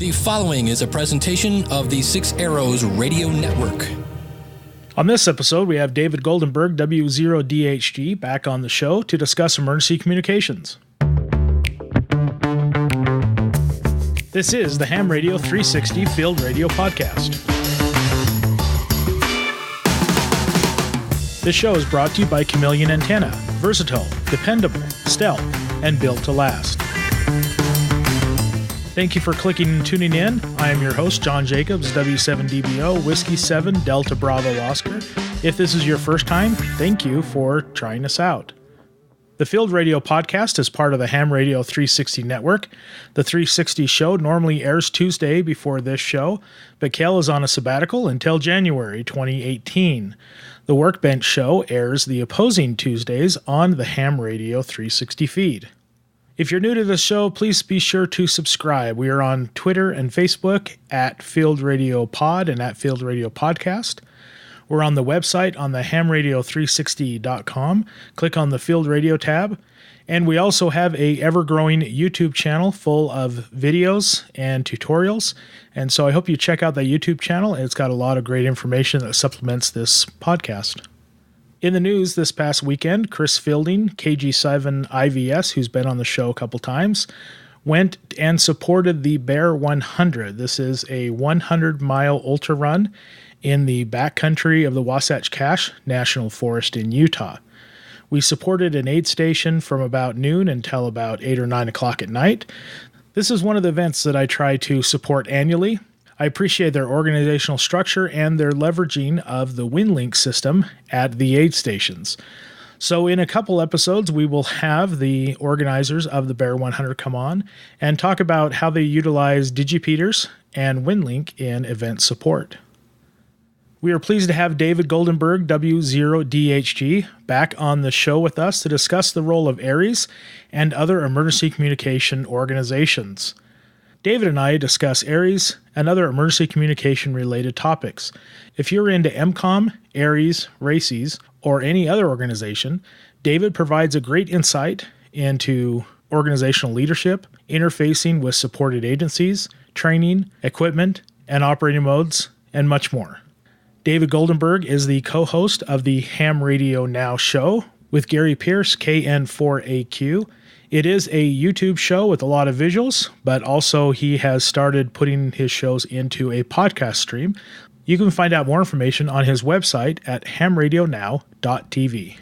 The following is a presentation of the Six Arrows Radio Network. On this episode, we have David Goldenberg, W0DHG, back on the show to discuss emergency communications. This is the Ham Radio 360 Field Radio Podcast. This show is brought to you by Chameleon Antenna, versatile, dependable, stealth, and built to last. Thank you for clicking and tuning in. I am your host, John Jacobs, W7DBO, Whiskey 7, Delta Bravo Oscar. If this is your first time, thank you for trying us out. The Field Radio Podcast is part of the Ham Radio 360 network. The 360 show normally airs Tuesday before this show, but Kel is on a sabbatical until January 2018. The Workbench show airs the opposing Tuesdays on the Ham Radio 360 feed. If you're new to the show, please be sure to subscribe. We are on Twitter and Facebook at Field Radio Pod and at Field Radio Podcast. We're on the website on the hamradio360.com. Click on the Field Radio tab. And we also have a ever-growing YouTube channel full of videos and tutorials. And so I hope you check out that YouTube channel. It's got a lot of great information that supplements this podcast. In the news this past weekend, Chris Fielding, KG7 IVS, who's been on the show a couple times, went and supported the Bear 100. This is a 100-mile ultra run in the backcountry of the Wasatch Cache National Forest in Utah. We supported an aid station from about noon until about 8 or 9 o'clock at night. This is one of the events that I try to support annually. I appreciate their organizational structure and their leveraging of the WinLink system at the aid stations. So in a couple episodes, we will have the organizers of the Bear 100 come on and talk about how they utilize digipeaters and WinLink in event support. We are pleased to have David Goldenberg, W0DHG, back on the show with us to discuss the role of ARRES and other emergency communication organizations. David and I discuss ARRES and other emergency communication related topics. If you're into EMCOM, ARRES, RACES, or any other organization, David provides a great insight into organizational leadership, interfacing with supported agencies, training, equipment, and operating modes, and much more. David Goldenberg is the co-host of the Ham Radio Now show with Gary Pierce, KN4AQ. It is a YouTube show with a lot of visuals, but also he has started putting his shows into a podcast stream. You can find out more information on his website at hamradionow.tv.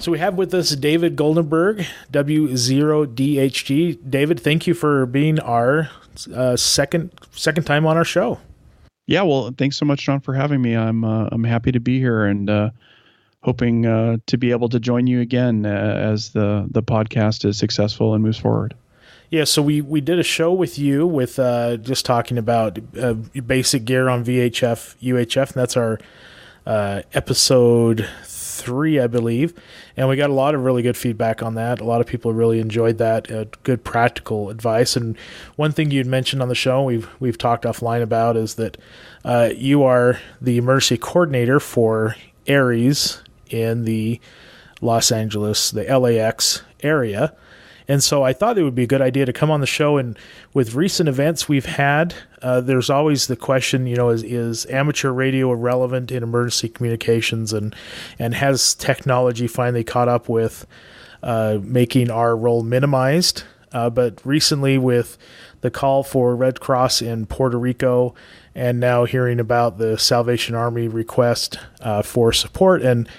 So we have with us David Goldenberg, W0DHG. David, thank you for being our second time on our show. Yeah, well, thanks so much, John, for having me. I'm happy to be here and hoping to be able to join you again as the podcast is successful and moves forward. Yeah, so we did a show with you with just talking about basic gear on VHF, UHF, and that's our episode 3, I believe. And we got a lot of really good feedback on that. A lot of people really enjoyed that. Good practical advice. And one thing you'd mentioned on the show, we've talked offline about, is that you are the emergency coordinator for ARRES in the Los Angeles, the LAX area. And so I thought it would be a good idea to come on the show. And with recent events we've had, there's always the question, is amateur radio relevant in emergency communications? And has technology finally caught up with making our role minimized? But recently with the call for Red Cross in Puerto Rico, and now hearing about the Salvation Army request for support, and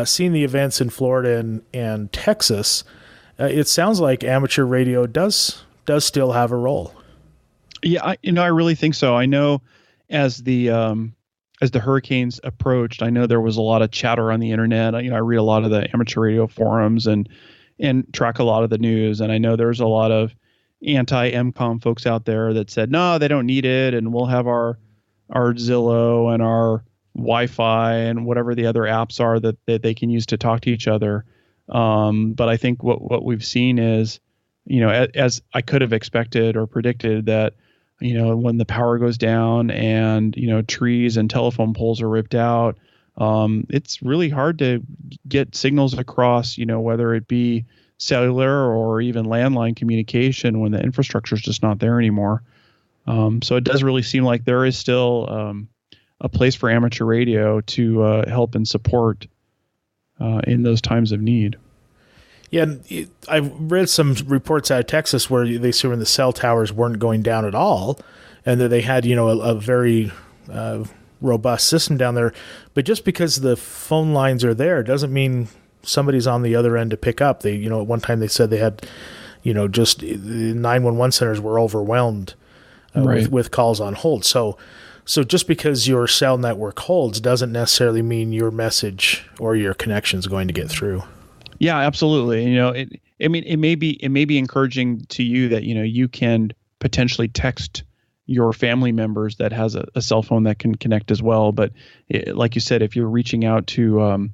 seeing the events in Florida and Texas, it sounds like amateur radio does still have a role. Yeah, I really think so. I know as the hurricanes approached, I know there was a lot of chatter on the internet. I read a lot of the amateur radio forums and track a lot of the news, and I know there's a lot of anti-EMCOM folks out there that said, no, they don't need it, and we'll have our Zillow and our Wi-Fi and whatever the other apps are that they can use to talk to each other. But I think what we've seen is, as I could have expected or predicted, that, when the power goes down and, trees and telephone poles are ripped out, it's really hard to get signals across, whether it be cellular or even landline communication when the infrastructure is just not there anymore. So it does really seem like there is still a place for amateur radio to help and support in those times of need. Yeah, and I've read some reports out of Texas where they say when the cell towers weren't going down at all, and that they had, a very robust system down there. But just because the phone lines are there doesn't mean somebody's on the other end to pick up. They, at one time they said they had, just 911 centers were overwhelmed with calls on hold. So just because your cell network holds doesn't necessarily mean your message or your connection is going to get through. Yeah, absolutely. It may be encouraging to you that, you can potentially text your family members that has a cell phone that can connect as well. But like you said, if you're reaching out to,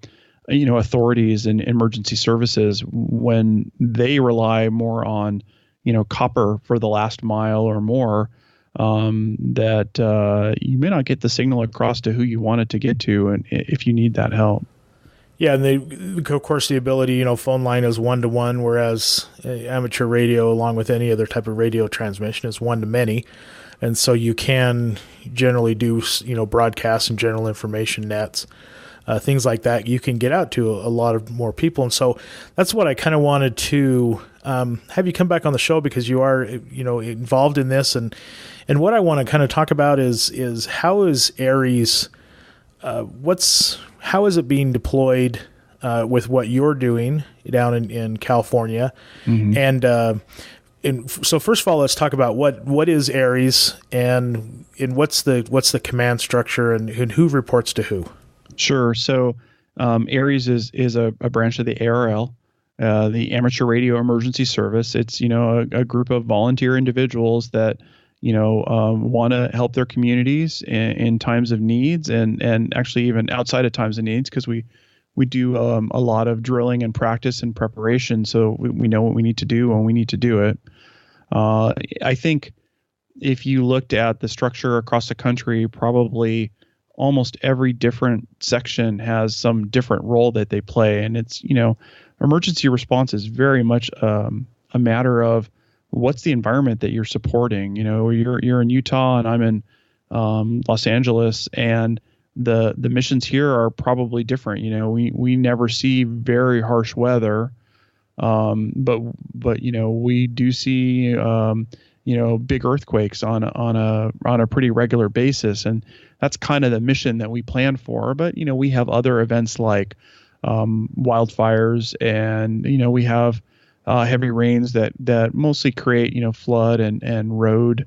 authorities and emergency services, when they rely more on, copper for the last mile or more, that you may not get the signal across to who you want it to get to, and if you need that help. Yeah, and of course, the ability, phone line is 1-to-1, whereas amateur radio, along with any other type of radio transmission, is 1-to-many. And so you can generally do, broadcasts and general information nets, things like that. You can get out to a lot of more people. And so that's what I kind of wanted to have you come back on the show, because you are, involved in this. And what I want to kind of talk about is how is ARRES, how is it being deployed with what you're doing down in California? Mm-hmm. And so first of all, let's talk about what is ARRES and what's the command structure and who reports to who? Sure. So ARRES is a branch of the ARRL, the Amateur Radio Emergency Service. It's a group of volunteer individuals that want to help their communities in times of needs, and actually even outside of times of needs, because we do a lot of drilling and practice and preparation, so we know what we need to do when we need to do it. I think if you looked at the structure across the country, probably almost every different section has some different role that they play, and it's emergency response is very much a matter of what's the environment that you're supporting. You're in Utah and I'm in Los Angeles, and the missions here are probably different. We never see very harsh weather, but we do see big earthquakes on a pretty regular basis, and that's kind of the mission that we plan for. But we have other events like wildfires, and we have heavy rains that mostly create flood and road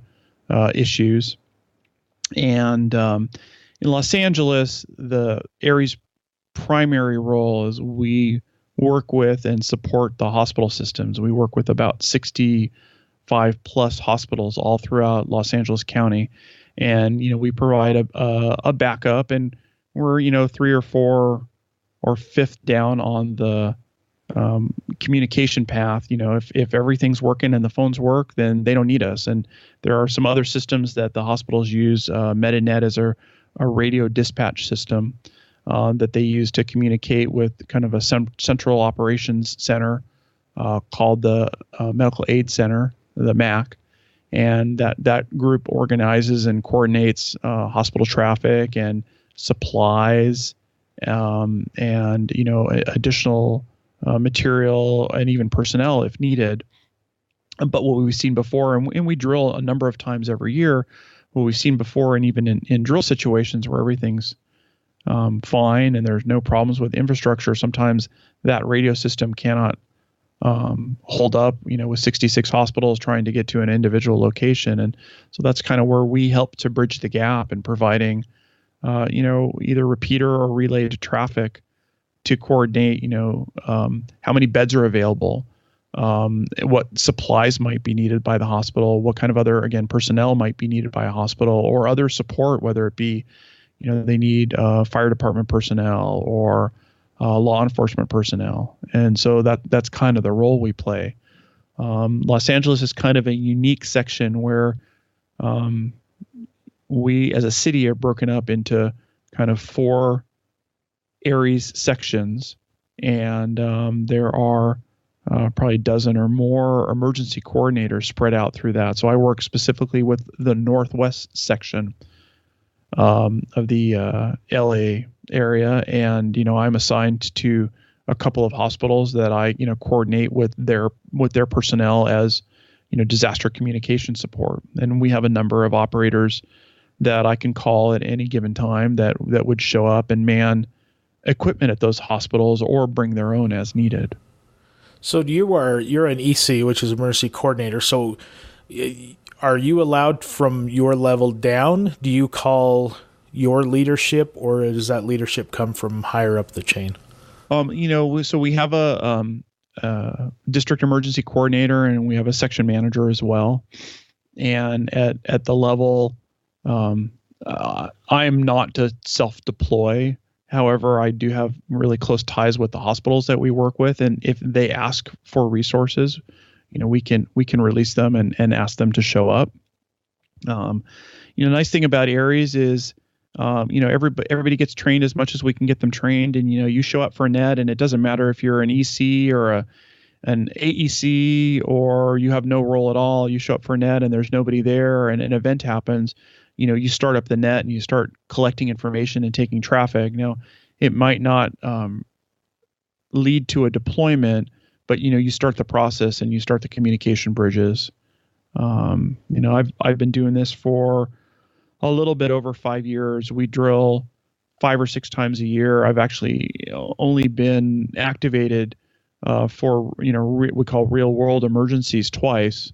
issues. And in Los Angeles, the ARRES primary role is we work with and support the hospital systems. We work with about 65 plus hospitals all throughout Los Angeles County, and we provide a backup, and we're 3 or 4 or 5th down on the communication path. If everything's working and the phones work, then they don't need us. And there are some other systems that the hospitals use. MediNet is a radio dispatch system that they use to communicate with kind of a central operations center called the Medical Aid Center, the MAC. And that group organizes and coordinates hospital traffic and supplies, and additional material and even personnel if needed. But what we've seen before, and we drill a number of times every year, what we've seen before, and even in drill situations where everything's fine and there's no problems with infrastructure, sometimes that radio system cannot hold up, with 66 hospitals trying to get to an individual location. And so that's kind of where we help to bridge the gap in providing, either repeater or relayed traffic to coordinate, how many beds are available, what supplies might be needed by the hospital, what kind of other, again, personnel might be needed by a hospital, or other support, whether it be, they need fire department personnel or law enforcement personnel. And so that's kind of the role we play. Los Angeles is kind of a unique section where we as a city are broken up into kind of 4 ARRES sections, and there are probably a dozen or more emergency coordinators spread out through that. So I work specifically with the northwest section of the LA area, and I'm assigned to a couple of hospitals that I coordinate with their personnel as disaster communication support. And we have a number of operators that I can call at any given time that would show up and man equipment at those hospitals or bring their own as needed. So you're an EC, which is emergency coordinator. So are you allowed from your level down? Do you call your leadership, or does that leadership come from higher up the chain? So we have a district emergency coordinator, and we have a section manager as well. And at the level, I am not to self-deploy. However, I do have really close ties with the hospitals that we work with, and if they ask for resources, we can release them and ask them to show up. Nice thing about ARRES is, everybody gets trained as much as we can get them trained, and you show up for a net, and it doesn't matter if you're an EC or an AEC or you have no role at all. You show up for a net and there's nobody there, and an event happens. You start up the net and you start collecting information and taking traffic. Now, it might not lead to a deployment, but you start the process and you start the communication bridges. I've been doing this for a little bit over 5 years. We drill 5 or 6 times a year. I've actually only been activated for we call real world emergencies twice.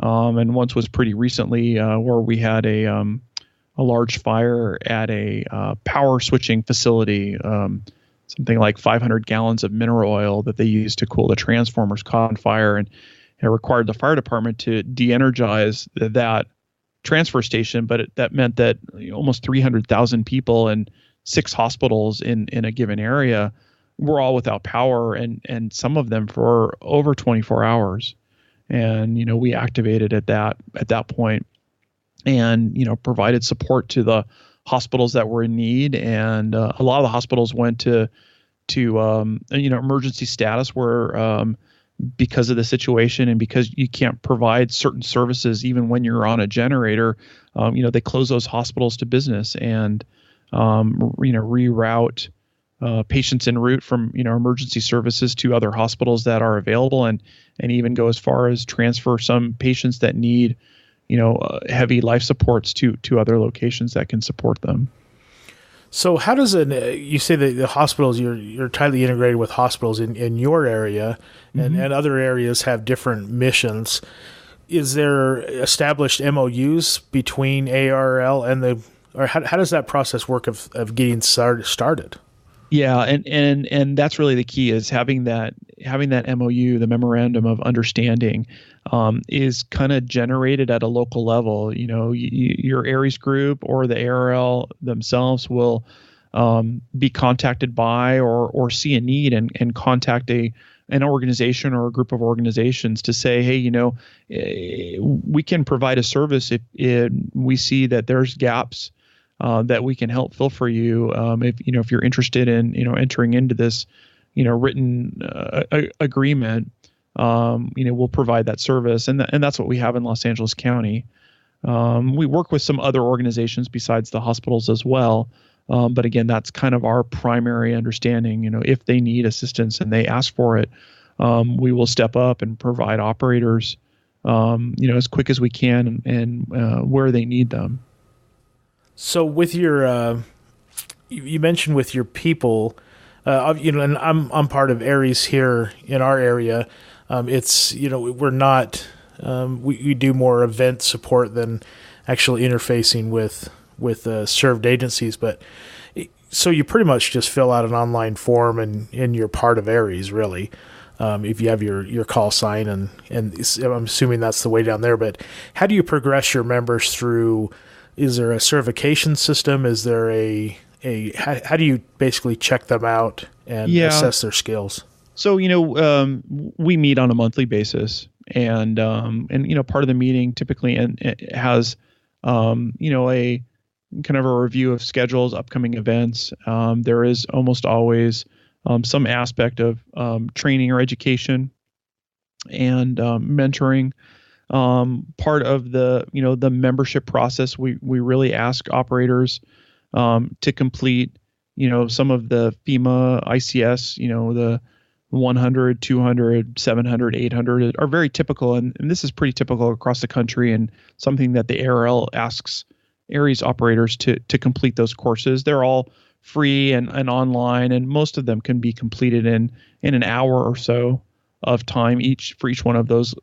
And once was pretty recently where we had a large fire at a power switching facility, something like 500 gallons of mineral oil that they used to cool the transformers caught on fire, and it required the fire department to de-energize that transfer station. But that meant that almost 300,000 people and 6 hospitals in a given area were all without power, and some of them for over 24 hours. And we activated at that point, and provided support to the hospitals that were in need. And a lot of the hospitals went to emergency status where because of the situation and because you can't provide certain services even when you're on a generator, they close those hospitals to business and reroute patients en route from emergency services to other hospitals that are available, and even go as far as transfer some patients that need heavy life supports to other locations that can support them. So how does you say that the hospitals, you're tightly integrated with hospitals in your area, and other areas have different missions. Is there established MOUs between ARRL and or how does that process work of getting started? Yeah, and that's really the key, is having that MOU, the memorandum of understanding, is kind of generated at a local level. Your ARRES group or the ARRL themselves will be contacted by or see a need and contact an organization or a group of organizations to say, hey, we can provide a service if we see that there's gaps that we can help fill for you. If you're interested in entering into this written agreement, we'll provide that service, and that's what we have in Los Angeles County. We work with some other organizations besides the hospitals as well, but again, that's kind of our primary understanding. If they need assistance and they ask for it, we will step up and provide operators as quick as we can and where they need them. So with your, you mentioned with your people, and I'm part of ARRES here in our area. It's we're not we do more event support than actually interfacing with served agencies. But so you pretty much just fill out an online form and you're part of ARRES, really. If you have your call sign and I'm assuming that's the way down there. But how do you progress your members through? Is there a certification system? Is there how do you basically check them out and assess their skills? So, we meet on a monthly basis, and part of the meeting typically has, a kind of a review of schedules, upcoming events. There is almost always some aspect of training or education and mentoring. Part of the membership process, we really ask operators to complete some of the FEMA ICS, the 100, 200, 700, 800 are very typical, and this is pretty typical across the country, and something that the ARRL asks ARRES operators to complete those courses. They're all free and online, and most of them can be completed in an hour or so of time for each one of those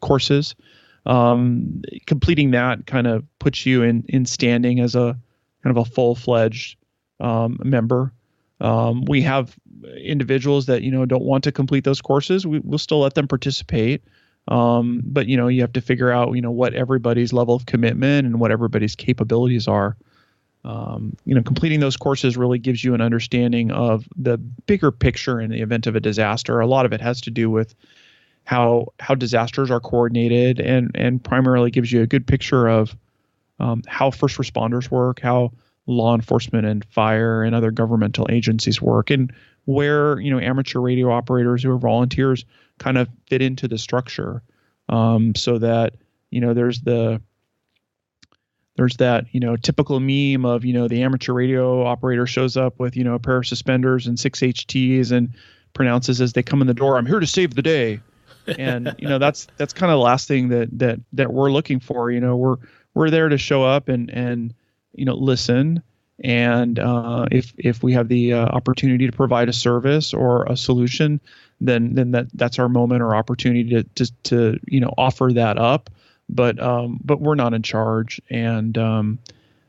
courses. Completing that kind of puts you in standing as a kind of a full-fledged member. We have individuals that don't want to complete those courses. We'll still let them participate, but you have to figure out what everybody's level of commitment and what everybody's capabilities are. Completing those courses really gives you an understanding of the bigger picture in the event of a disaster. A lot of it has to do with how disasters are coordinated, and primarily gives you a good picture of how first responders work, how law enforcement and fire and other governmental agencies work, and where amateur radio operators who are volunteers kind of fit into the structure, so that there's that typical meme of the amateur radio operator shows up with a pair of suspenders and 6 HTs and pronounces as they come in the door, "I'm here to save the day." And that's kind of the last thing that we're looking for. We're there to show up and listen, and if we have the opportunity to provide a service or a solution, then that's our moment or opportunity to offer that up. But we're not in charge, and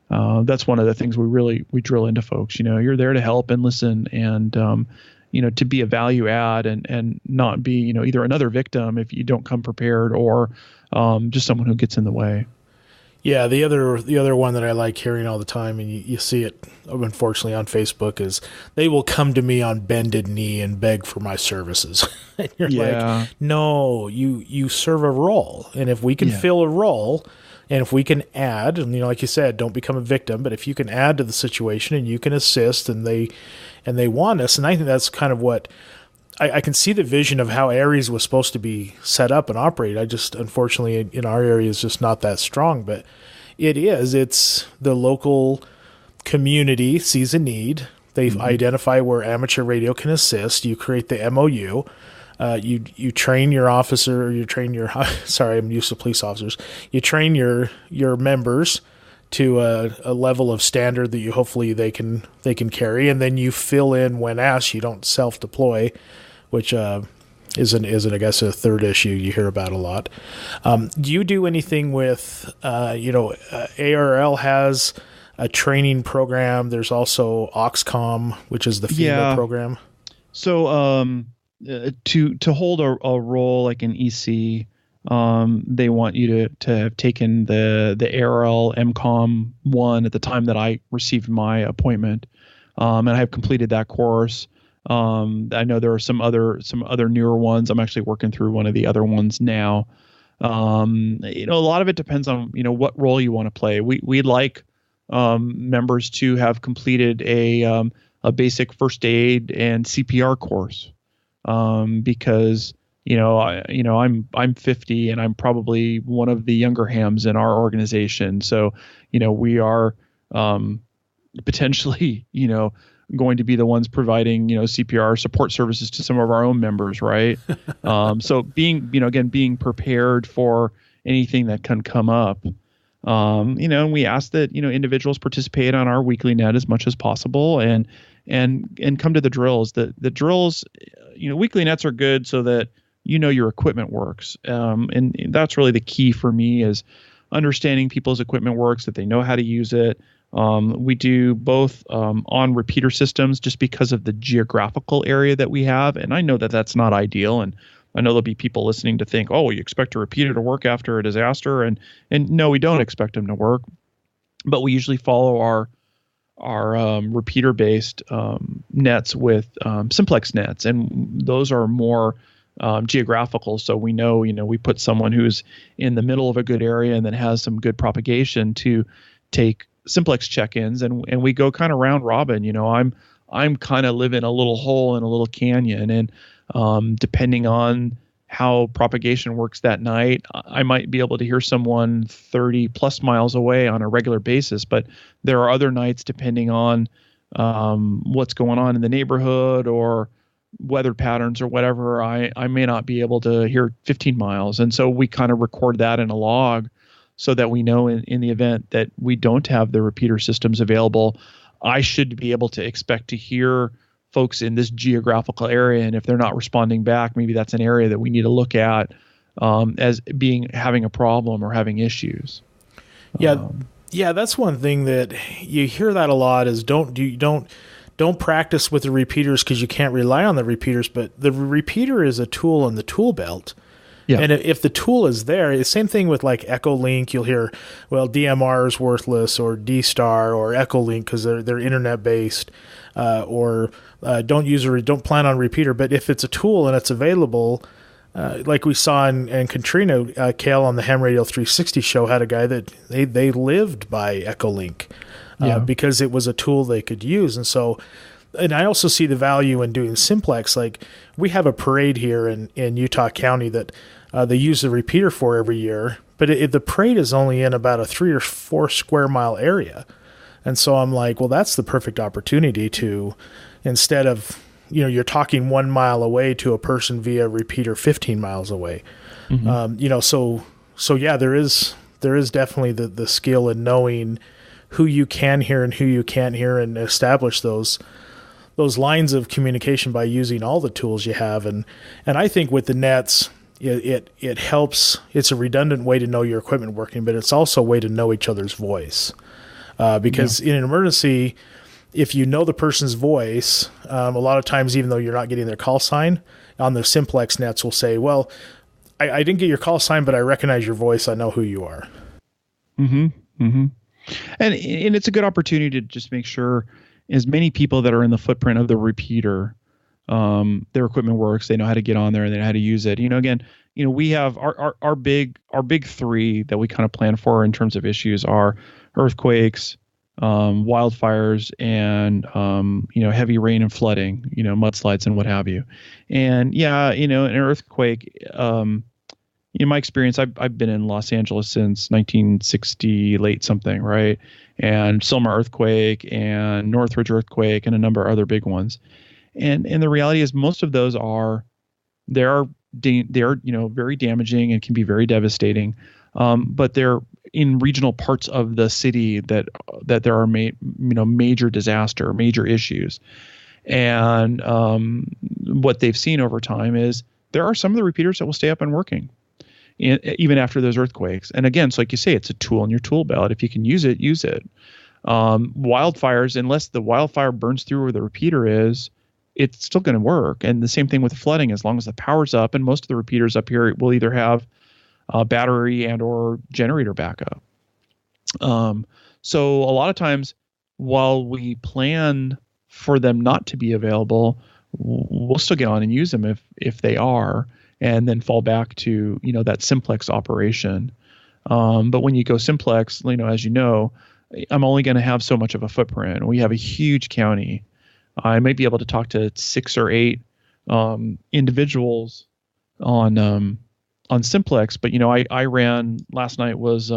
that's one of the things we drill into folks. You're there to help and listen, and to be a value add, and not be either another victim if you don't come prepared, or just someone who gets in the way. Yeah, the other one that I like hearing all the time, and you see it unfortunately on Facebook, is they will come to me on bended knee and beg for my services. And you're like, no, you serve a role, and if we can fill a role, and if we can add, and like you said, don't become a victim, but if you can add to the situation and you can assist, and they want us, and I think that's kind of what I can see the vision of how ARRES was supposed to be set up and operate. I just, unfortunately, in our area is just not that strong, but it is. It's the local community sees a need. They identify where amateur radio can assist. You create the MOU. You train your officer, or you train your, sorry, I'm used to police officers. You train your members to a level of standard that hopefully they can carry, and then you fill in when asked. You don't self-deploy, which isn't I guess a third issue you hear about a lot. Do you do anything with ARRL has a training program? There's also Oxcom, which is the FEMA program. So to hold a role like an EC, they want you to have taken the ARRL MCOM 1 at the time that I received my appointment, and I have completed that course. I know there are some other newer ones. I'm actually working through one of the other ones now. A lot of it depends on what role you want to play. We'd like members to have completed a basic first aid and CPR course, because I'm 50 and I'm probably one of the younger hams in our organization. So we are potentially going to be the ones providing CPR support services to some of our own members, right? So being prepared for anything that can come up. And we ask that individuals participate on our weekly net as much as possible, and come to the drills. The drills, weekly nets are good so that your equipment works, and that's really the key for me, is understanding people's equipment works, that they know how to use it. We do both on repeater systems, just because of the geographical area that we have, and I know that that's not ideal, and I know there'll be people listening to think, oh, you expect a repeater to work after a disaster, and no, we don't expect them to work, but we usually follow our repeater-based nets with simplex nets, and those are more geographical. So we know, we put someone who's in the middle of a good area and then has some good propagation to take simplex check-ins, and we go kind of round robin. I'm kind of living a little hole in a little canyon, and depending on how propagation works that night. I might be able to hear someone 30 plus miles away on a regular basis, but there are other nights, depending on what's going on in the neighborhood or weather patterns or whatever, I may not be able to hear 15 miles. And so we kind of record that in a log so that we know in the event that we don't have the repeater systems available, I should be able to expect to hear folks in this geographical area. And if they're not responding back, maybe that's an area that we need to look at as having a problem or having issues. Yeah, that's one thing that you hear that a lot is don't practice with the repeaters because you can't rely on the repeaters, but the repeater is a tool in the tool belt. Yeah. And if the tool is there, the same thing with like Echolink, you'll hear, well, DMR is worthless, or D-Star or Echolink because they're internet based, or don't plan on repeater. But if it's a tool and it's available, like we saw in Katrina, Kale on the Ham Radio 360 show had a guy that they lived by Echolink because it was a tool they could use. And so, and I also see the value in doing simplex. Like we have a parade here in Utah County that they use the repeater for every year, but the parade is only in about a 3 or 4 square mile area. And so I'm like, well, that's the perfect opportunity to, instead of, you're talking 1 mile away to a person via repeater 15 miles away. Mm-hmm. So yeah, there is definitely the skill in knowing who you can hear and who you can't hear, and establish those lines of communication by using all the tools you have. And I think with the nets, it helps. It's a redundant way to know your equipment working, but it's also a way to know each other's voice. Because in an emergency, if you know the person's voice, a lot of times, even though you're not getting their call sign, on the simplex nets will say, well, I didn't get your call sign, but I recognize your voice. I know who you are. Mm-hmm. Mm-hmm. And it's a good opportunity to just make sure as many people that are in the footprint of the repeater, their equipment works, they know how to get on there, and they know how to use it. Again, we have our big 3 that we kind of plan for in terms of issues are earthquakes, wildfires, and heavy rain and flooding, mudslides and what have you. And an earthquake, in my experience, I've been in Los Angeles since 1960, late something, right? And Selma earthquake and Northridge earthquake and a number of other big ones. And the reality is most of those are very damaging and can be very devastating. But they're in regional parts of the city that there are major disaster, major issues. And what they've seen over time is there are some of the repeaters that will stay up and working even after those earthquakes. And again, so like you say, it's a tool in your tool belt. If you can use it, use it. Wildfires, unless the wildfire burns through where the repeater is, it's still going to work. And the same thing with flooding, as long as the power's up, and most of the repeaters up here will either have battery and or generator backup. So a lot of times, while we plan for them not to be available, we'll still get on and use them if they are, and then fall back to that simplex operation. But when you go simplex, as you know, I'm only going to have so much of a footprint. We have a huge county. I might be able to talk to 6 or 8 individuals on simplex, but I ran, last night was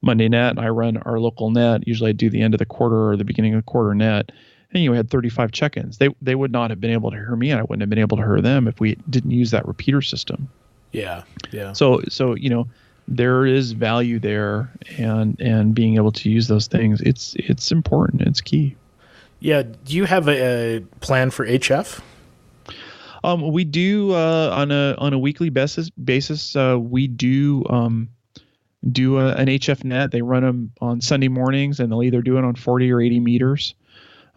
Monday net, and I run our local net. Usually I do the end of the quarter or the beginning of the quarter net, and we had 35 check-ins. They would not have been able to hear me, and I wouldn't have been able to hear them if we didn't use that repeater system. Yeah. So there is value there, and being able to use those things, it's important. It's key. Yeah. Do you have a plan for HF? We do on a weekly basis. We do an HF net. They run them on Sunday mornings, and they'll either do it on 40 or 80 meters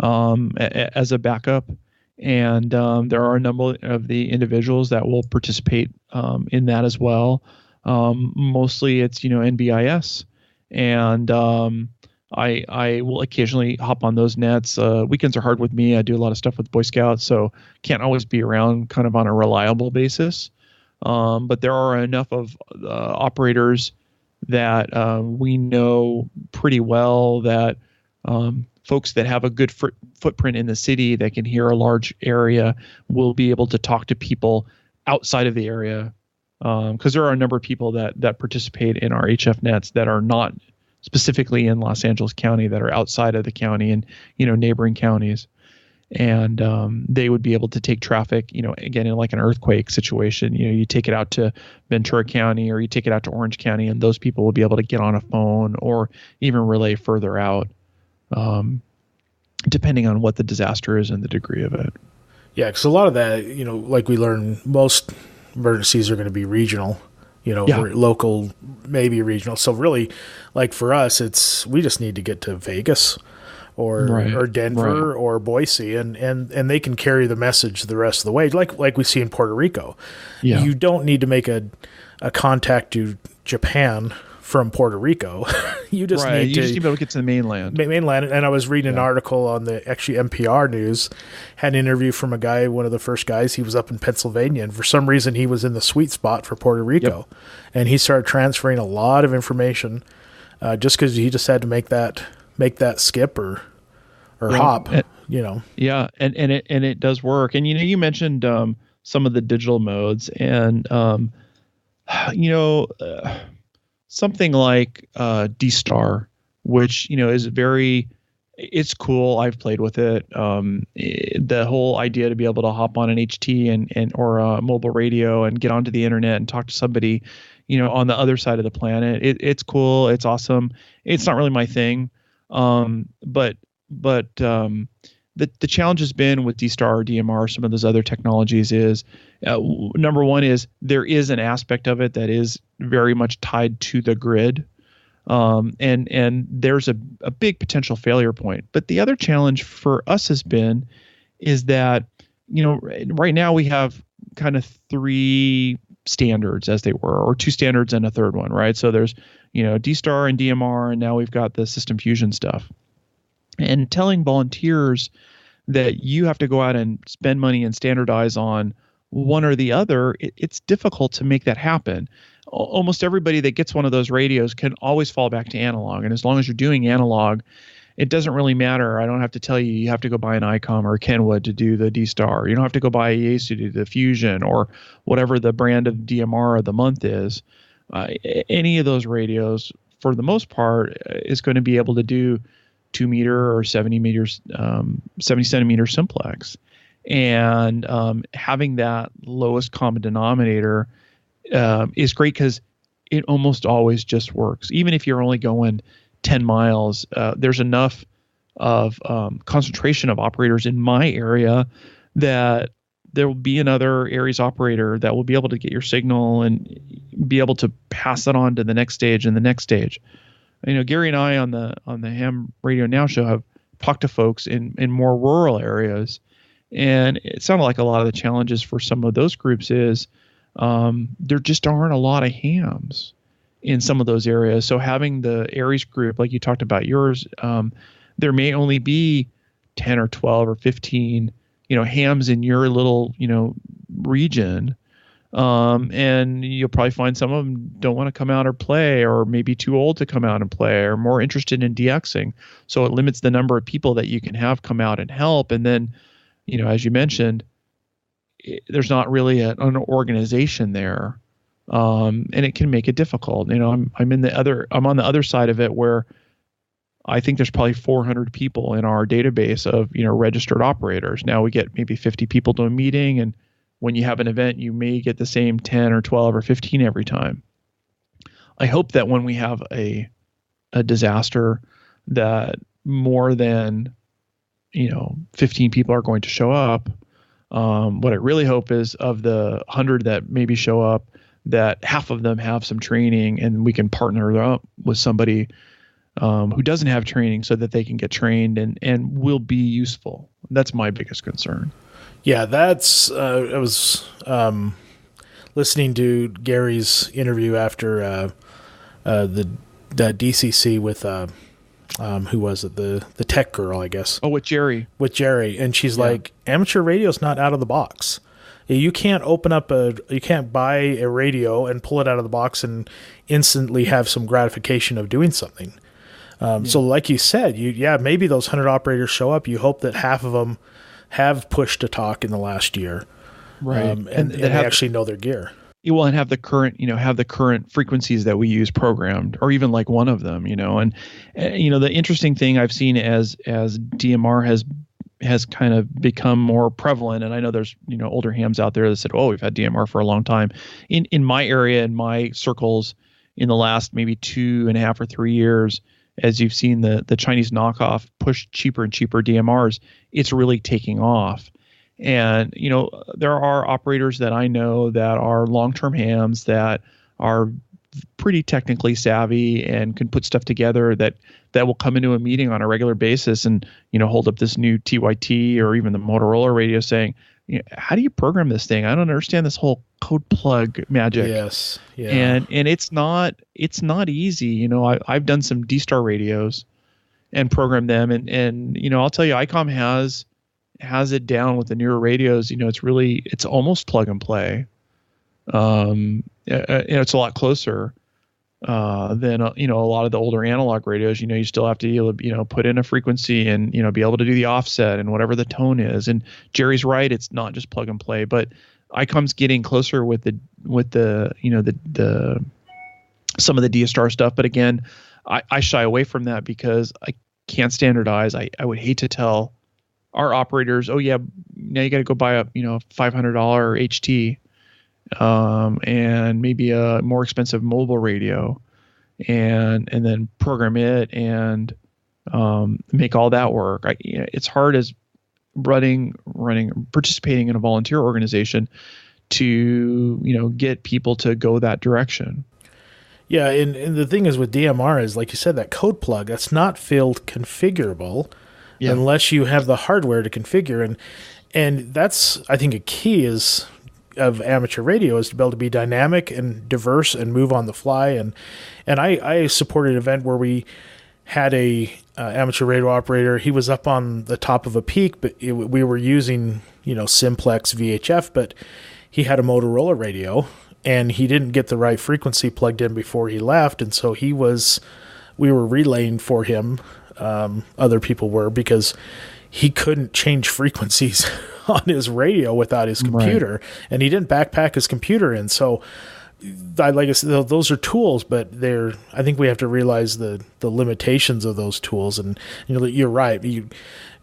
as a backup. And there are a number of the individuals that will participate in that as well. Mostly it's NBIS, and I will occasionally hop on those nets. Weekends are hard with me. I do a lot of stuff with Boy Scouts, so can't always be around kind of on a reliable basis. But there are enough of operators that we know pretty well that folks that have a good footprint in the city that can hear a large area will be able to talk to people outside of the area because there are a number of people that participate in our HF nets that are not specifically in Los Angeles County, that are outside of the county and, neighboring counties. And they would be able to take traffic, again, in like an earthquake situation, you take it out to Ventura County or you take it out to Orange County, and those people will be able to get on a phone or even relay further out, depending on what the disaster is and the degree of it. Yeah, because a lot of that, like we learned, most emergencies are going to be regional, local, maybe regional. So really, like for us, we just need to get to Vegas or Denver or Boise, and they can carry the message the rest of the way, like we see in Puerto Rico. Yeah. You don't need to make a contact to Japan from Puerto Rico. You just need to be able to get to the mainland. And I was reading an article on actually NPR News, had an interview from a guy, one of the first guys. He was up in Pennsylvania, and for some reason he was in the sweet spot for Puerto Rico. Yep. And he started transferring a lot of information just because he just had to make that skip or hop, Yeah, and it does work. And you mentioned some of the digital modes, and something like D-Star, which is it's cool. I've played with it. The whole idea to be able to hop on an HT or a mobile radio and get onto the internet and talk to somebody, on the other side of the planet. It's cool. It's awesome. It's not really my thing. But the challenge has been with D-Star or DMR, some of those other technologies is, number one is there is an aspect of it that is very much tied to the grid. And there's a big potential failure point. But the other challenge for us is that, right now we have kind of three standards, as they were, or two standards and a third one, right? So there's, D-Star and DMR, and now we've got the system fusion stuff. And telling volunteers that you have to go out and spend money and standardize on one or the other, it's difficult to make that happen. Almost everybody that gets one of those radios can always fall back to analog. And as long as you're doing analog, it doesn't really matter. I don't have to tell you, you have to go buy an ICOM or a Kenwood to do the D-Star. You don't have to go buy a Yaesu to do the Fusion or whatever the brand of DMR of the month is. Any of those radios, for the most part, is going to be able to do 2 meter or 70 centimeter simplex. And having that lowest common denominator is great because it almost always just works. Even if you're only going 10 miles, there's enough of concentration of operators in my area that there will be another ARRES operator that will be able to get your signal and be able to pass it on to the next stage and the next stage. Gary and I on the Ham Radio Now show have talked to folks in more rural areas, and it sounded like a lot of the challenges for some of those groups is there just aren't a lot of hams in some of those areas. So having the ARRES group, like you talked about yours, there may only be 10 or 12 or 15, hams in your little, region. And you'll probably find some of them don't want to come out or play, or maybe too old to come out and play, or more interested in DXing. So it limits the number of people that you can have come out and help. And then, as you mentioned, there's not really an organization there. And it can make it difficult. I'm on the other side of it, where I think there's probably 400 people in our database of, registered operators. Now we get maybe 50 people to a meeting, and when you have an event, you may get the same 10 or 12 or 15 every time. I hope that when we have a disaster, that more than 15 people are going to show up. What I really hope is, of the 100 that maybe show up, that half of them have some training, and we can partner up with somebody who doesn't have training so that they can get trained and will be useful. That's my biggest concern. Yeah, that's I was listening to Gary's interview after the DCC with who was it, the tech girl, I guess. Oh, with Jerry, and she's like, amateur radio's not out of the box. You can't you can't buy a radio and pull it out of the box and instantly have some gratification of doing something. So like you said, maybe those 100 operators show up. You hope that half of them have pushed to talk in the last year, right? And they actually know their gear. you will have the current frequencies that we use programmed, or even like one of them, and the interesting thing I've seen as DMR has kind of become more prevalent, and I know there's older hams out there that said, oh, we've had DMR for a long time. In my area, in my circles, in the last maybe 2.5 or 3 years, as you've seen the Chinese knockoff push cheaper and cheaper DMRs, it's really taking off. And, there are operators that I know that are long-term hams that are pretty technically savvy and can put stuff together that will come into a meeting on a regular basis and, hold up this new TYT or even the Motorola radio saying, how do you program this thing? I don't understand this whole code plug magic. Yes. Yeah. And it's not easy. I've done some D-Star radios and programmed them, and I'll tell you, ICOM has it down with the newer radios. It's almost plug and play. It's a lot closer than a lot of the older analog radios. You still have to put in a frequency and be able to do the offset and whatever the tone is. And Jerry's right; it's not just plug and play. But ICOM's getting closer with the some of the D-Star stuff. But again, I shy away from that because I can't standardize. I would hate to tell our operators, oh yeah, now you got to go buy a $500 HT and maybe a more expensive mobile radio, and then program it and make all that work. It's hard as participating in a volunteer organization to get people to go that direction. Yeah, and the thing is with DMR is, like you said, that code plug, that's not field configurable. Yeah. Unless you have the hardware to configure. And that's, I think, a key of amateur radio is to be able to be dynamic and diverse and move on the fly. And I supported an event where we had a amateur radio operator. He was up on the top of a peak, but we were using, simplex VHF, but he had a Motorola radio and he didn't get the right frequency plugged in before he left. And so we were relaying for him. Other people were, because he couldn't change frequencies on his radio without his computer, right. And he didn't backpack his computer in. So, like I said, those are tools, but I think we have to realize the limitations of those tools. And you're right.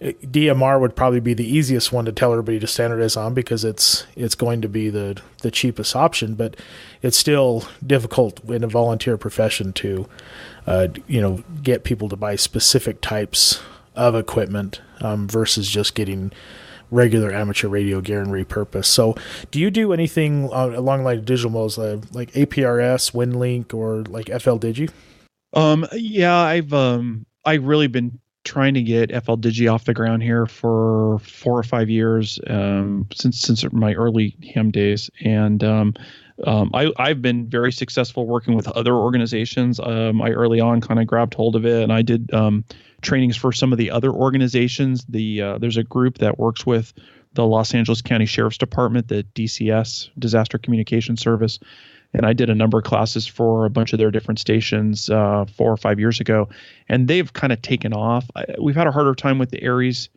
DMR would probably be the easiest one to tell everybody to standardize on because it's going to be the cheapest option, but it's still difficult in a volunteer profession to get people to buy specific types of equipment versus just getting regular amateur radio gear and repurpose. So do you do anything along like digital modes, like APRS, WinLink, or like FLDigi? Yeah, I've really been trying to get FLDigi off the ground here for 4 or 5 years, since my early ham days. And I've been very successful working with other organizations. I early on kind of grabbed hold of it, and I did trainings for some of the other organizations. There's a group that works with the Los Angeles County Sheriff's Department, the DCS, Disaster Communication Service, and I did a number of classes for a bunch of their different stations 4 or 5 years ago, and they've kind of taken off. We've had a harder time with the ARRES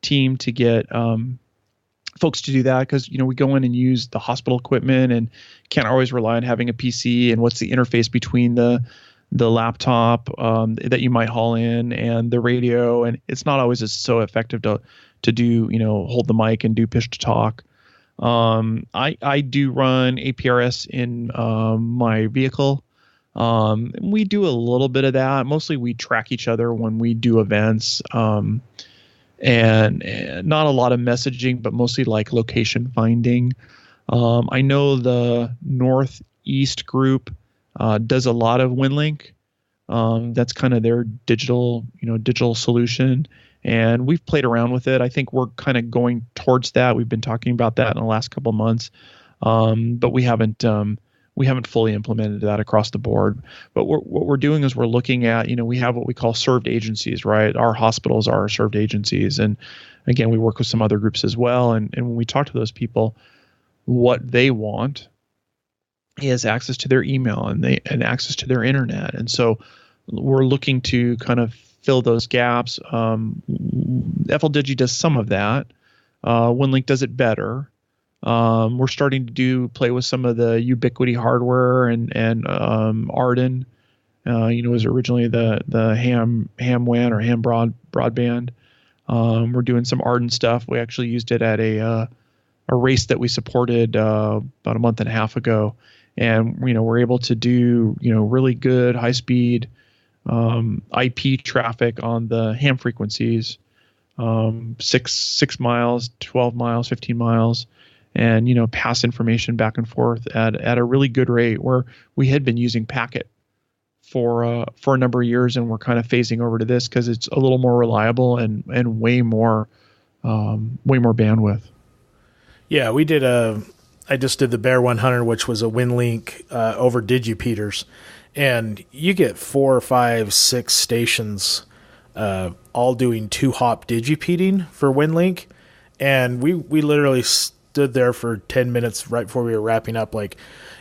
team to get folks to do that because we go in and use the hospital equipment and can't always rely on having a PC, and what's the interface between the laptop that you might haul in and the radio, and it's not always so effective to do hold the mic and do push to talk. I do run APRS in my vehicle. We do a little bit of that. Mostly we track each other when we do events. And not a lot of messaging, but mostly like location finding. I know the Northeast group does a lot of WinLink. That's kind of their digital solution. And we've played around with it. I think we're kind of going towards that. We've been talking about that in the last couple of months, but we haven't fully implemented that across the board. But what we're doing is we're looking at, we have what we call served agencies, right? Our hospitals are served agencies. And again, we work with some other groups as well. And when we talk to those people, what they want is access to their email and access to their internet. And so we're looking to kind of fill those gaps. FLDigi does some of that. WinLink does it better. We're starting to play with some of the Ubiquity hardware and Arden. Was originally the ham WAN or ham broadband. We're doing some Arden stuff. We actually used it at a race that we supported about a month and a half ago, and we're able to do really good high speed IP traffic on the ham frequencies, 6 miles, 12 miles, 15 miles, and pass information back and forth at a really good rate, where we had been using packet for a number of years, and we're kind of phasing over to this because it's a little more reliable and way more bandwidth. Yeah, I just did the Bear 100, which was a WinLink over digipeaters, and you get 4, 5, 6 stations all doing 2-hop digipeating for WinLink, and we literally stood there for 10 minutes right before we were wrapping up. Like,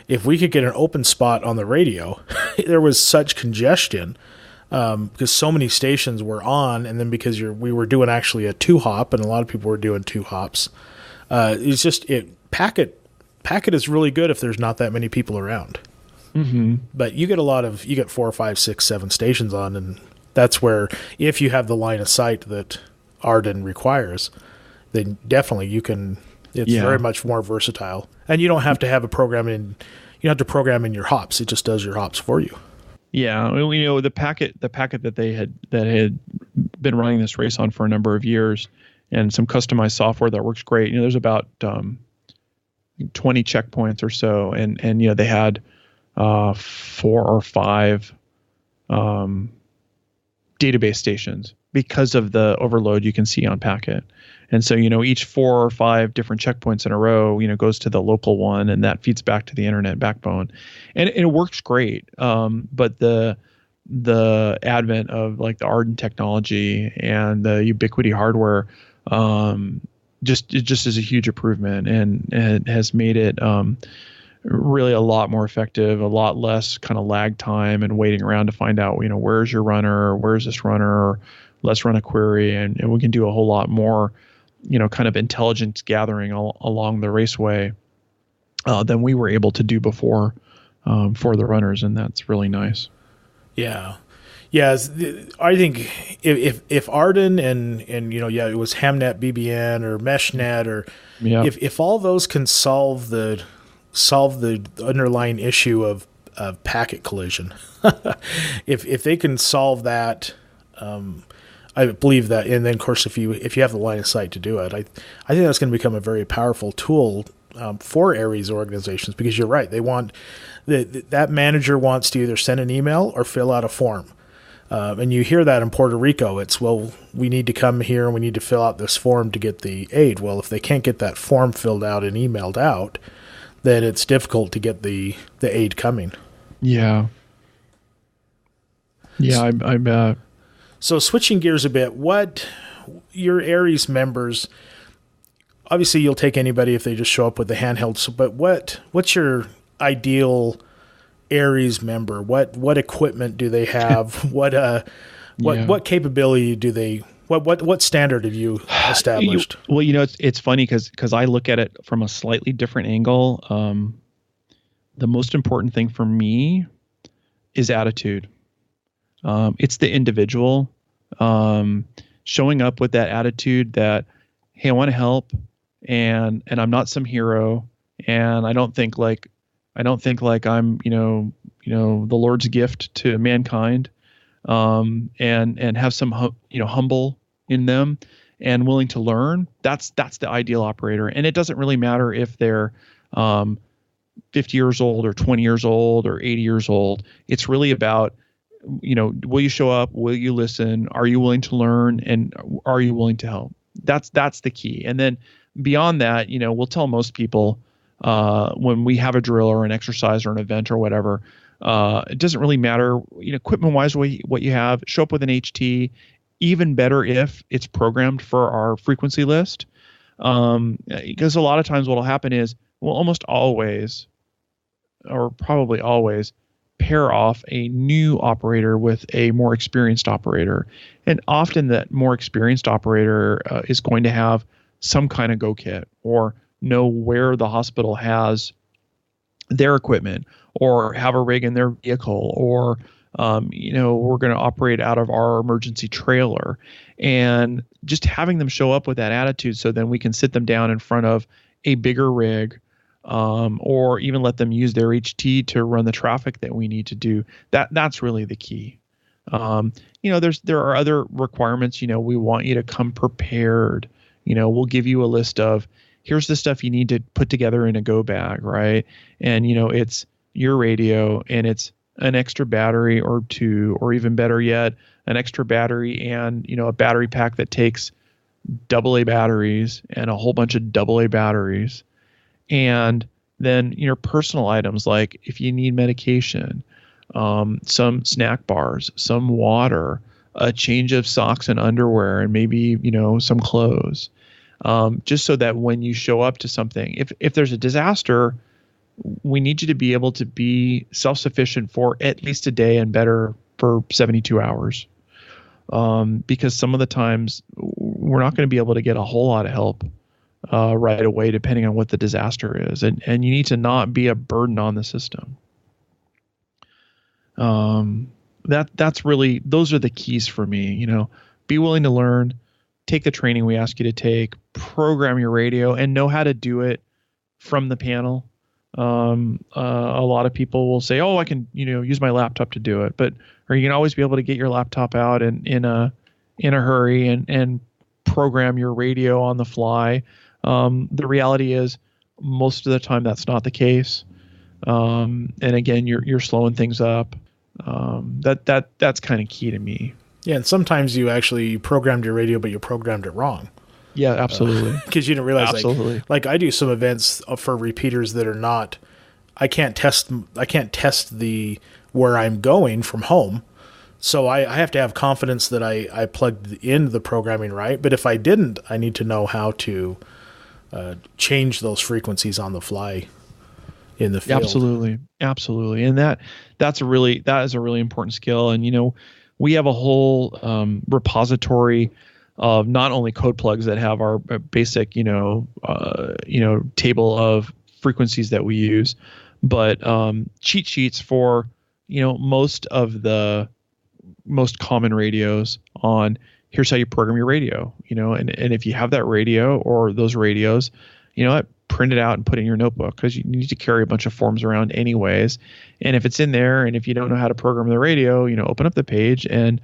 if we could get an open spot on the radio, there was such congestion because so many stations were on, and then because we were doing actually a 2-hop, and a lot of people were doing 2 hops. It's just packet is really good if there's not that many people around. Mm-hmm. But you get 4, 5, 6, 7 stations on, and that's where, if you have the line of sight that Arden requires, then definitely you can. It's very much more versatile, and you don't have to have a program in. You don't have to program in your hops; it just does your hops for you. Yeah, the packet that they had been running this race on for a number of years, and some customized software that works great. There's about 20 checkpoints or so, and they had 4 or 5 database stations because of the overload you can see on packet. And so, each 4 or 5 different checkpoints in a row, goes to the local one, and that feeds back to the internet backbone, and it works great. But the advent of like the Arden technology and the Ubiquity hardware, just is a huge improvement, and it has made it really a lot more effective, a lot less kind of lag time and waiting around to find out, where's your runner, or where's this runner, or let's run a query, and we can do a whole lot more, kind of intelligence gathering along the raceway than we were able to do before for the runners, and that's really nice. Yeah. Yeah, I think if Arden and it was Hamnet BBN or MeshNet, or if all those can solve the underlying issue of packet collision, if they can solve that, I believe that. And then of course, if you have the line of sight to do it, I think that's going to become a very powerful tool for ARRES organizations, because you're right, they want that manager wants to either send an email or fill out a form. And you hear that in Puerto Rico, it's, well, we need to come here and we need to fill out this form to get the aid. Well, if they can't get that form filled out and emailed out, then it's difficult to get the aid coming. Yeah. Yeah, I'm So switching gears a bit, what your ARRES members, obviously you'll take anybody if they just show up with the handheld, but what's your ideal ARRES member? What equipment do they have? What capability do they? What standard have you established? Well, it's funny because I look at it from a slightly different angle. The most important thing for me is attitude. It's the individual showing up with that attitude that, hey, I want to help, and I'm not some hero, and I don't think like I'm the Lord's gift to mankind, and have some humble in them and willing to learn. That's the ideal operator, and it doesn't really matter if they're 50 years old or 20 years old or 80 years old. It's really about, will you show up? Will you listen? Are you willing to learn? And are you willing to help? That's the key. And then beyond that, we'll tell most people when we have a drill or an exercise or an event or whatever, it doesn't really matter, equipment wise, what you have. Show up with an HT, even better if it's programmed for our frequency list. Because a lot of times what will happen is we'll almost always, or probably always, pair off a new operator with a more experienced operator. And often that more experienced operator is going to have some kind of go kit or know where the hospital has their equipment, or have a rig in their vehicle, or we're going to operate out of our emergency trailer, and just having them show up with that attitude, so then we can sit them down in front of a bigger rig, or even let them use their HT to run the traffic that we need to do. That's really the key. There are other requirements. We want you to come prepared. We'll give you a list of, here's the stuff you need to put together in a go bag, right? And it's your radio, and it's an extra battery or two, or even better yet, an extra battery and a battery pack that takes AA batteries and a whole bunch of AA batteries. And then your personal items, like if you need medication, some snack bars, some water, a change of socks and underwear, and maybe some clothes, just so that when you show up to something, if there's a disaster, we need you to be able to be self-sufficient for at least a day, and better for 72 hours. Because some of the times we're not going to be able to get a whole lot of help right away, depending on what the disaster is. And you need to not be a burden on the system. That's really, those are the keys for me. Be willing to learn, take the training we ask you to take, program your radio, and know how to do it from the panel. A lot of people will say, "Oh, I can, use my laptop to do it," or you can always be able to get your laptop out in a hurry and program your radio on the fly. The reality is, most of the time that's not the case. And again, you're slowing things up. That's kind of key to me. Yeah, and sometimes you actually programmed your radio, but you programmed it wrong. Yeah, absolutely. Because you didn't realize, absolutely. Like I do some events for repeaters that are not, I can't test the where I'm going from home. So I have to have confidence that I plugged in the programming right. But if I didn't, I need to know how to change those frequencies on the fly in the field. Absolutely. And that is a really important skill. And, we have a whole repository of not only code plugs that have our basic, table of frequencies that we use, but cheat sheets for, most of the most common radios on here's how you program your radio, and if you have that radio or those radios, print it out and put it in your notebook, because you need to carry a bunch of forms around anyways. And if it's in there, and if you don't know how to program the radio, open up the page and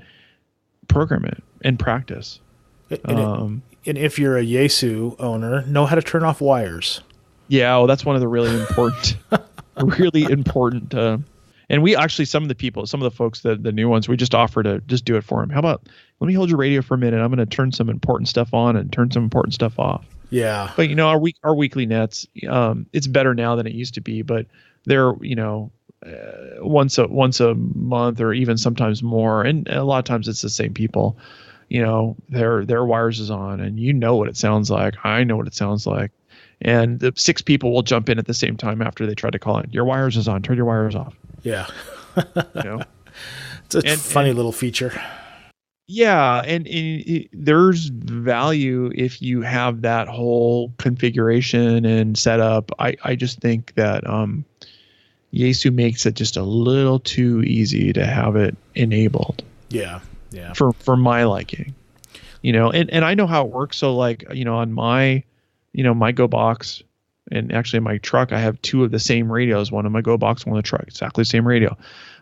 program it and practice. And if you're a Yaesu owner, know how to turn off wires. Yeah, well, that's one of the really important, and we actually, some of the folks, the new ones, we just offer to just do it for them. How about, let me hold your radio for a minute. I'm going to turn some important stuff on and turn some important stuff off. Yeah. But, our weekly nets, it's better now than it used to be, but they're, once a month, or even sometimes more. And a lot of times it's the same people, their wires is on, and what it sounds like. I know what it sounds like. And the 6 people will jump in at the same time after they try to call in. Your wires is on, turn your wires off. Yeah. It's a funny little feature. Yeah, and there's value if you have that whole configuration and setup. I just think that Yaesu makes it just a little too easy to have it enabled. Yeah. For my liking, and I know how it works. So on my, my Go box, and actually in my truck, I have 2 of the same radios. One in my Go box, one in the truck, exactly the same radio.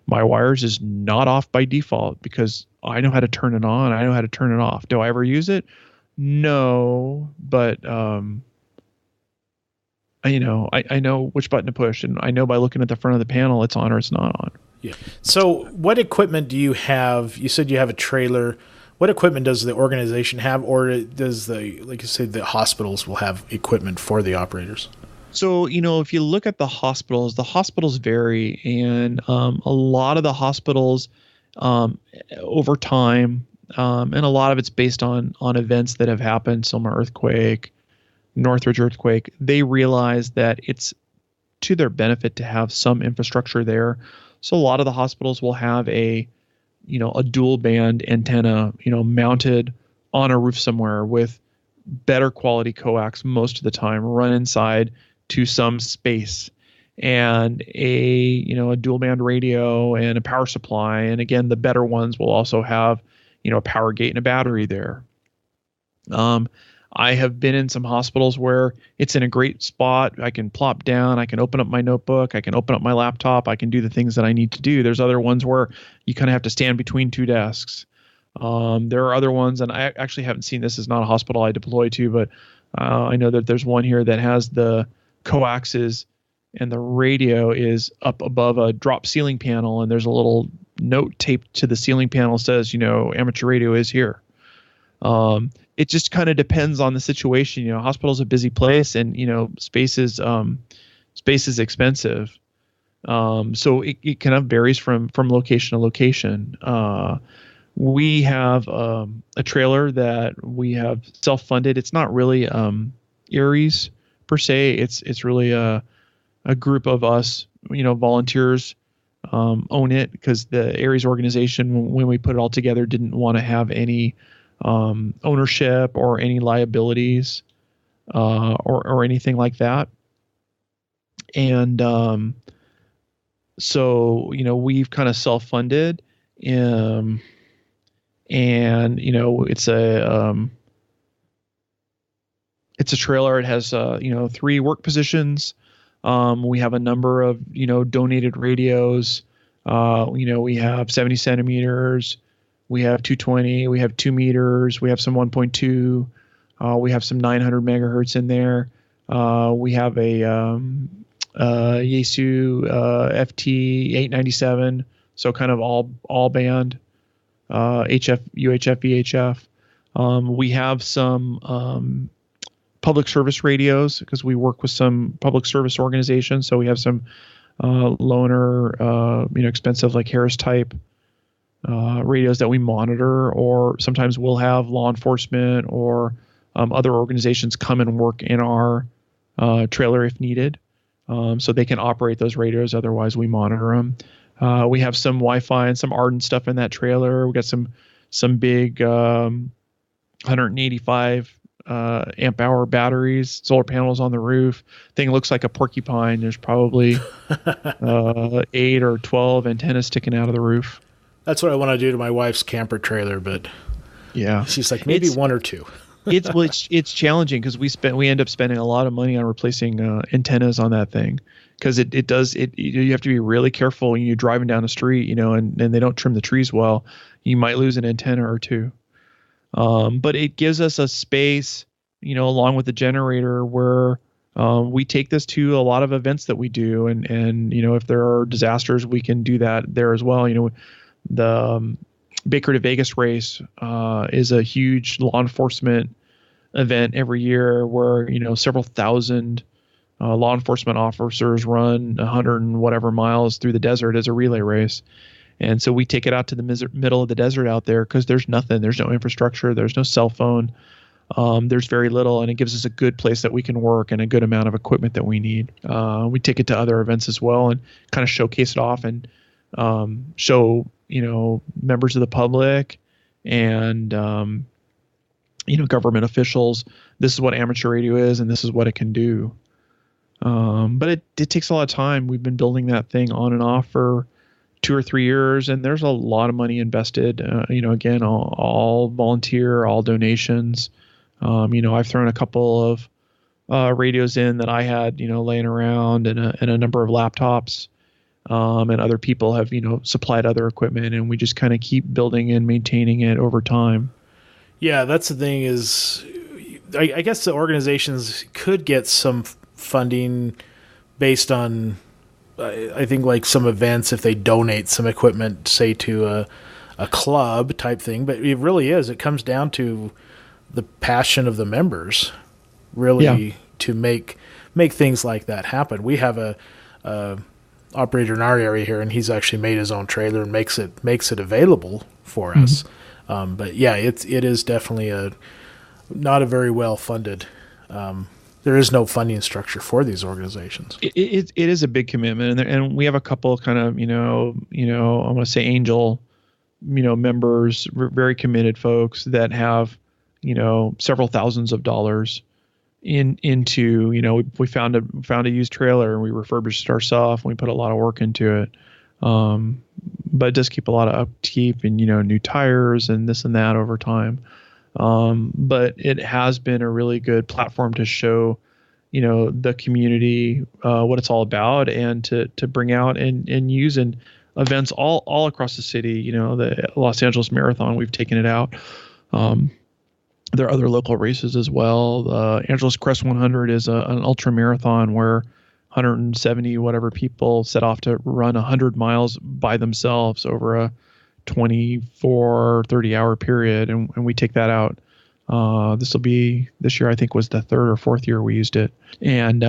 My wires is not off by default because I know how to turn it on. I know how to turn it off. Do I ever use it? No, but I know which button to push, and I know by looking at the front of the panel it's on or it's not on. Yeah. So what equipment do you have? You said you have a trailer. What equipment does the organization have, or does like you said, the hospitals will have equipment for the operators? So, if you look at the hospitals vary, and a lot of the hospitals over time, and a lot of it's based on events that have happened, Selma earthquake, Northridge earthquake, they realize that it's to their benefit to have some infrastructure there. So a lot of the hospitals will have a dual band antenna, mounted on a roof somewhere with better quality coax most of the time run inside to some space, and a dual band radio and a power supply. And again, the better ones will also have, a power gate and a battery there. I have been in some hospitals where it's in a great spot. I can plop down, I can open up my notebook, I can open up my laptop, I can do the things that I need to do. There's other ones where you kind of have to stand between two desks. There are other ones, and I actually haven't seen this. Is not a hospital I deploy to, but I know that there's one here that has the coaxes and the radio is up above a drop ceiling panel, and there's a little note taped to the ceiling panel that says, amateur radio is here. It just kind of depends on the situation. Hospital's a busy place, and space is expensive. So it kind of varies from location to location. We have a trailer that we have self-funded. It's not really ARRES per se. It's really a group of us, volunteers own it, because the ARRES organization, when we put it all together, didn't want to have any ownership or any liabilities or anything like that. And so we've kind of self-funded, and it's a trailer. It has 3 work positions. We have a number of donated radios. We have 70 centimeters. We have 220, we have 2 meters, we have some 1.2, we have some 900 megahertz in there. We have a Yaesu FT897, so kind of all band, HF, UHF, VHF. We have some public service radios, because we work with some public service organizations. So we have some loaner, expensive like Harris type radios that we monitor, or sometimes we'll have law enforcement or other organizations come and work in our trailer if needed, so they can operate those radios. Otherwise, we monitor them. We have some Wi-Fi and some Arden stuff in that trailer. We got some big 185 amp hour batteries, solar panels on the roof. Thing looks like a porcupine. There's probably 8 or 12 antennas sticking out of the roof. That's what I want to do to my wife's camper trailer, but yeah, she's like, maybe 1 or 2. it's challenging, because we end up spending a lot of money on replacing antennas on that thing, because you have to be really careful when you're driving down the street, and they don't trim the trees well. You might lose an antenna or 2. But it gives us a space, along with the generator, where we take this to a lot of events that we do, and if there are disasters, we can do that there as well. The Baker to Vegas race is a huge law enforcement event every year, where several thousand law enforcement officers run 100 and whatever miles through the desert as a relay race. And so we take it out to the middle of the desert out there, because there's nothing. There's no infrastructure. There's no cell phone. There's very little, and it gives us a good place that we can work and a good amount of equipment that we need. We take it to other events as well, and kind of showcase it off, and show members of the public and government officials, this is what amateur radio is, and this is what it can do. But it takes a lot of time. We've been building that thing on and off for 2 or 3 years, and there's a lot of money invested. Again, all volunteer, all donations. I've thrown a couple of radios in that I had laying around, and a number of laptops. And other people have, supplied other equipment, and we just kind of keep building and maintaining it over time. Yeah, that's the thing is, I guess the organizations could get some funding based on, I think, like some events, if they donate some equipment, say to a club type thing. But it really is, it comes down to the passion of the members, really, to make things like that happen. We have a operator in our area here, and he's actually made his own trailer and makes it available for us. But yeah, it is definitely not a very well funded. There is no funding structure for these organizations. It is a big commitment, and we have a couple kind of I want to say angel members, very committed folks that have several thousands of dollars into, we found a used trailer and we refurbished it ourselves, and we put a lot of work into it. But it does keep a lot of upkeep and, new tires and this and that over time. But it has been a really good platform to show, the community, what it's all about, and to bring out and use in events all across the city. The Los Angeles Marathon, we've taken it out. There are other local races as well. The Angeles Crest 100 is an ultra marathon where 170 whatever people set off to run 100 miles by themselves over a 30 hour period, and we take that out. This year I think was the third or fourth year we used it, and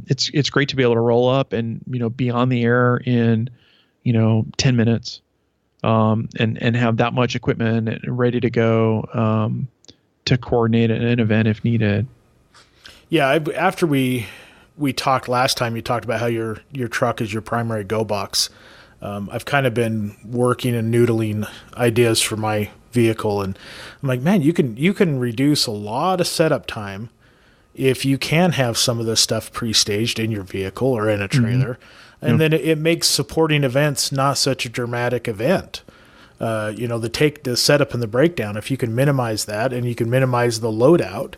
it's great to be able to roll up and be on the air in 10 minutes, and have that much equipment ready to go to coordinate an event if needed. Yeah, after we talked last time, you talked about how your truck is your primary go box. I've kind of been working and noodling ideas for my vehicle, and I'm like, man, you can reduce a lot of setup time if you can have some of this stuff pre-staged in your vehicle or in a trailer, and then it makes supporting events not such a dramatic event. The setup and the breakdown, if you can minimize that and you can minimize the loadout,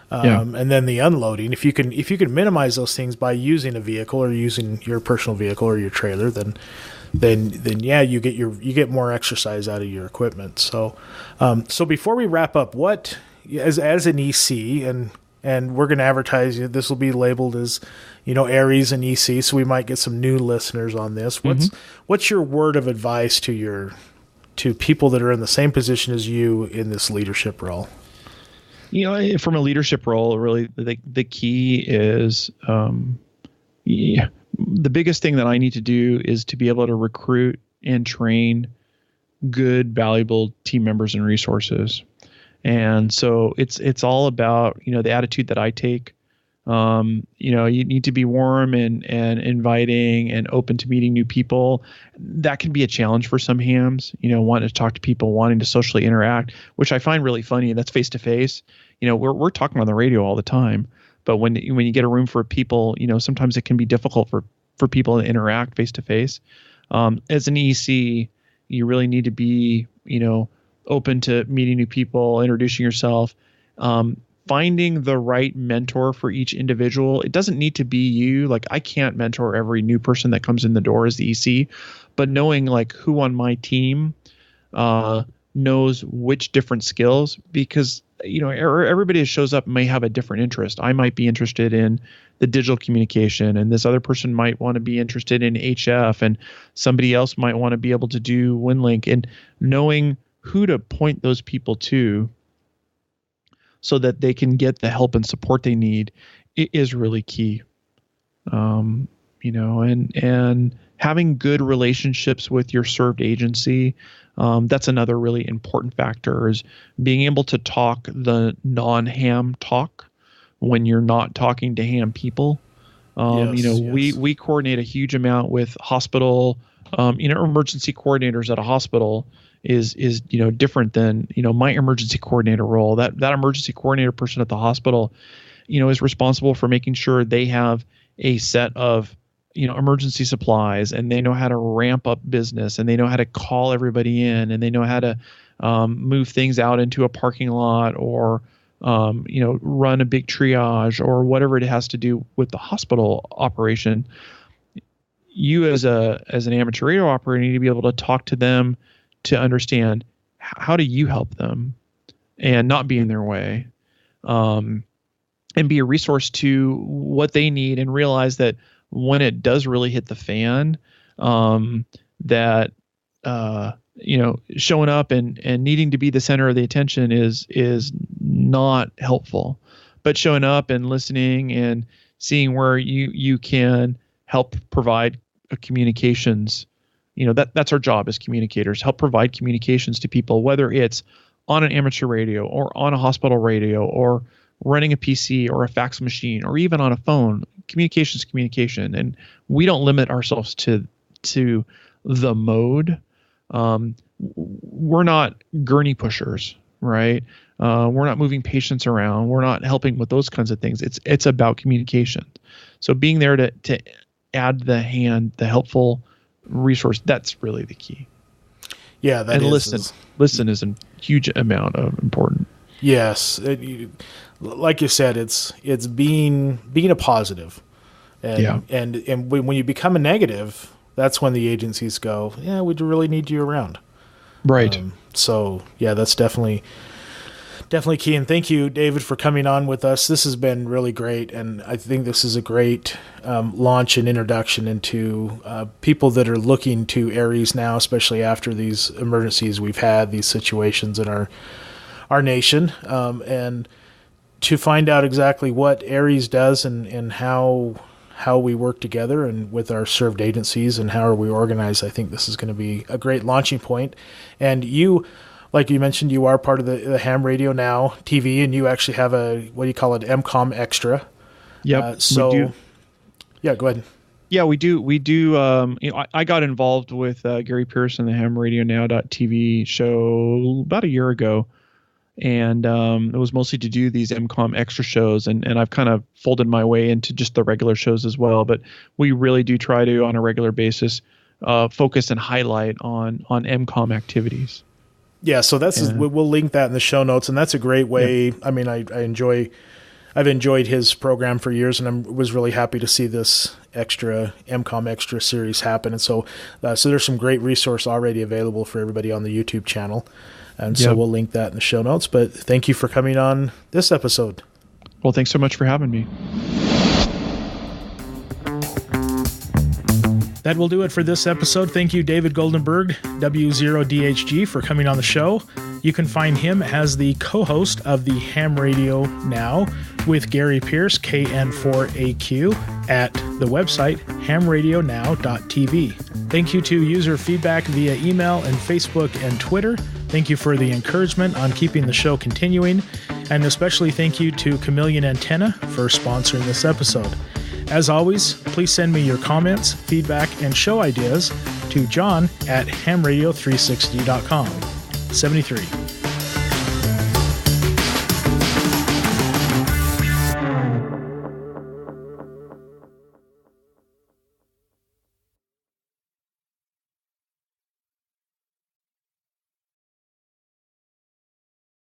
and then the unloading, if you can minimize those things by using a vehicle or using your personal vehicle or your trailer, then yeah, you get more exercise out of your equipment. So before we wrap up, what as an EC, and we're going to advertise it, this will be labeled as ARRES and EC, so we might get some new listeners on this. What's your word of advice to people that are in the same position as you in this leadership role? From a leadership role, really, the key is, the biggest thing that I need to do is to be able to recruit and train good, valuable team members and resources. And so it's all about, the attitude that I take. You need to be warm and inviting and open to meeting new people. That can be a challenge for some hams, wanting to talk to people, wanting to socially interact, which I find really funny. That's face to face. We're talking on the radio all the time, but when you get a room for people, sometimes it can be difficult for people to interact face to face. As an EC, you really need to be, open to meeting new people, introducing yourself, finding the right mentor for each individual. It doesn't need to be you. Like, I can't mentor every new person that comes in the door as the EC, but knowing who on my team knows which different skills, because everybody that shows up may have a different interest. I might be interested in the digital communication, and this other person might want to be interested in HF, and somebody else might want to be able to do WinLink, and knowing who to point those people to so that they can get the help and support they need is really key. And having good relationships with your served agency, that's another really important factor, is being able to talk the non-ham talk when you're not talking to ham people. We coordinate a huge amount with hospital, emergency coordinators at a hospital is different than, my emergency coordinator role. That emergency coordinator person at the hospital, is responsible for making sure they have a set of, emergency supplies, and they know how to ramp up business, and they know how to call everybody in, and they know how to move things out into a parking lot, or run a big triage, or whatever it has to do with the hospital operation. You as an amateur radio operator need to be able to talk to them to understand how do you help them and not be in their way, and be a resource to what they need, and realize that when it does really hit the fan, that showing up and needing to be the center of the attention is not helpful, but showing up and listening and seeing where you can help provide communications. That's our job as communicators, help provide communications to people, whether it's on an amateur radio or on a hospital radio or running a PC or a fax machine or even on a phone. Communication is communication, and we don't limit ourselves to the mode. We're not gurney pushers, right? We're not moving patients around. We're not helping with those kinds of things. It's about communication. So being there to add the helpful resource, that's really the key. Yeah, that and is. Listen is a huge amount of important. Yes, like you said, it's being a positive, and when you become a negative, that's when the agencies go, yeah, we really need you around. Right. So yeah, that's definitely key. And thank you, David, for coming on with us. This has been really great, and I think this is a great launch and introduction into people that are looking to ARRES now, especially after these emergencies we've had, these situations in our nation, and to find out exactly what ARRES does and how we work together and with our served agencies and how are we organized. I think this is going to be a great launching point. And you, like you mentioned, you are part of the Ham Radio Now TV, and you actually have what do you call it, MCOM Extra. Yep. So, we do. Yeah, go ahead. Yeah, we do. I got involved with Gary Pearson, the Ham Radio Now TV show about a year ago. And it was mostly to do these MCOM extra shows, and I've kind of folded my way into just the regular shows as well. But we really do try to, on a regular basis, focus and highlight on MCOM activities. Yeah, so we'll link that in the show notes, and that's a great way. Yeah. I mean, I've enjoyed his program for years, and I was really happy to see this MCOM extra series happen. And so there's some great resource already available for everybody on the YouTube channel. And so we'll link that in the show notes. But thank you for coming on this episode. Well, thanks so much for having me. That will do it for this episode. Thank you, David Goldenberg, W0DHG, for coming on the show. You can find him as the co-host of the Ham Radio Now with Gary Pierce, KN4AQ, at the website hamradionow.tv. Thank you to user feedback via email and Facebook and Twitter. Thank you for the encouragement on keeping the show continuing. And especially thank you to Chameleon Antenna for sponsoring this episode. As always, please send me your comments, feedback, and show ideas to John at hamradio360.com. 73.